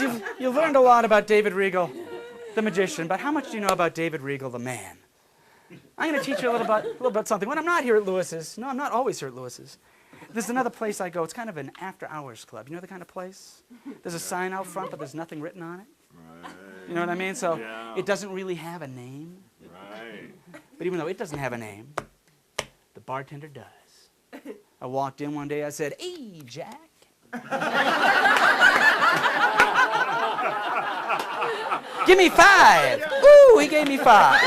Lewis, you've learned a lot about David Regal, the magician, but how much do you know about David Regal, the man? I'm going to teach you a little about something. When I'm not here at Lewis's, no, I'm not always here at Lewis's. There's another place I go. It's kind of an after-hours club. You know the kind of place? There's a sign out front, but there's nothing written on it. Right. You know what I mean? So Yeah. it doesn't really have a name. Right. But even though it doesn't have a name, the bartender does. I walked in one day, I said, "Hey, Jack." "Give me 5. Ooh, he gave me 5.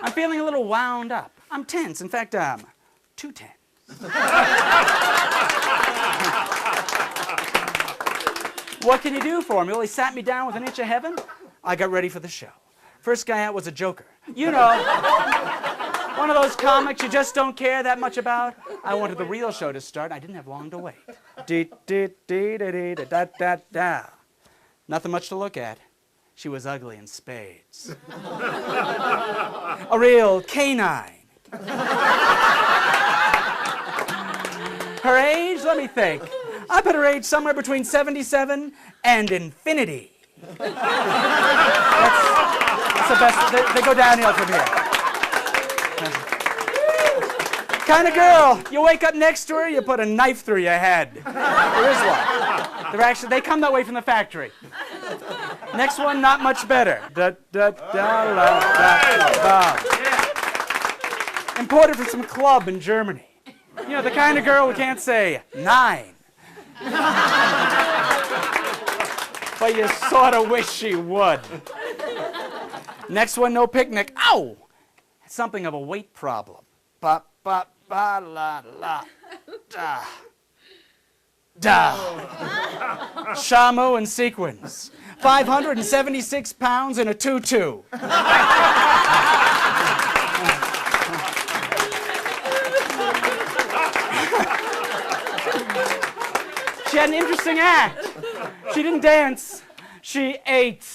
I'm feeling a little wound up. I'm tense. In fact, I'm too tense. What can you do for me? Well, he sat me down with an inch of heaven. I got ready for the show. First guy out was a joker. You know, one of those comics you just don't care that much about. I wanted the real show to start. I didn't have long to wait. Da-da-da-da-da-da-da. Nothing much to look at. She was ugly in spades. A real canine. Her age? Let me think. I put her age somewhere between 77 and infinity. That's the best. They go downhill from here. Kind of girl, you wake up next to her, you put a knife through your head. There is one. They come that way from the factory. Next one, not much better. Imported from some club in Germany. You know, the kind of girl who can't say 9. But you sort of wish she would. Next one, no picnic. Ow! Something of a weight problem. Ba ba ba la la da da. Shamu and sequins. 576 pounds in a tutu. She had an interesting act. She didn't dance. She ate.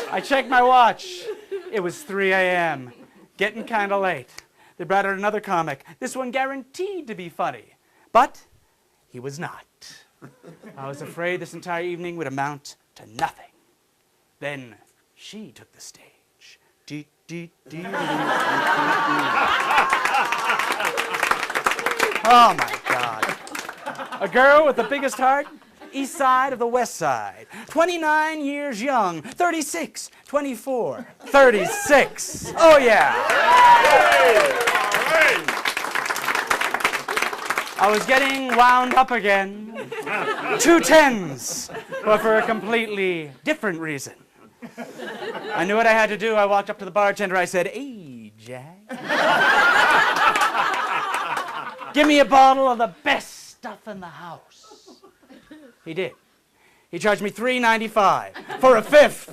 I checked my watch. It was 3 a.m. Getting kind of late. They brought out another comic. This one guaranteed to be funny. But he was not. I was afraid this entire evening would amount to nothing. Then she took the stage. Oh, my God. A girl with the biggest heart, east side of the west side. 29 years young, 36, 24, 36. Oh, yeah. I was getting wound up again. 2 10s, but for a completely different reason. I knew what I had to do. I walked up to the bartender. I said, "Hey, Jack. Give me a bottle of the best stuff in the house." He did. He charged me $3.95 for a 5th.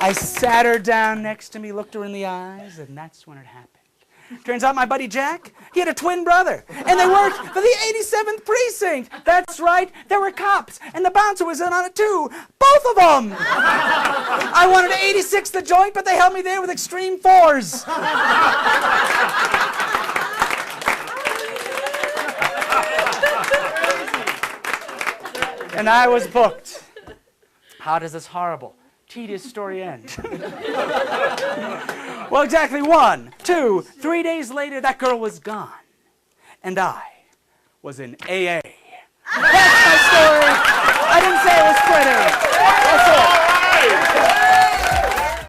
I sat her down next to me, looked her in the eyes, and that's when it happened. Turns out my buddy Jack, he had a twin brother, and they worked for the 87th precinct. That's right, there were cops, and the bouncer was in on it too. Both of them. I wanted to 86 the joint, but they held me there with extreme 4s. And I was booked. How does this horrible, tedious story end? Well, exactly 1, 2, 3 days later, that girl was gone. And I was in AA. That's my story. I didn't say it was pretty.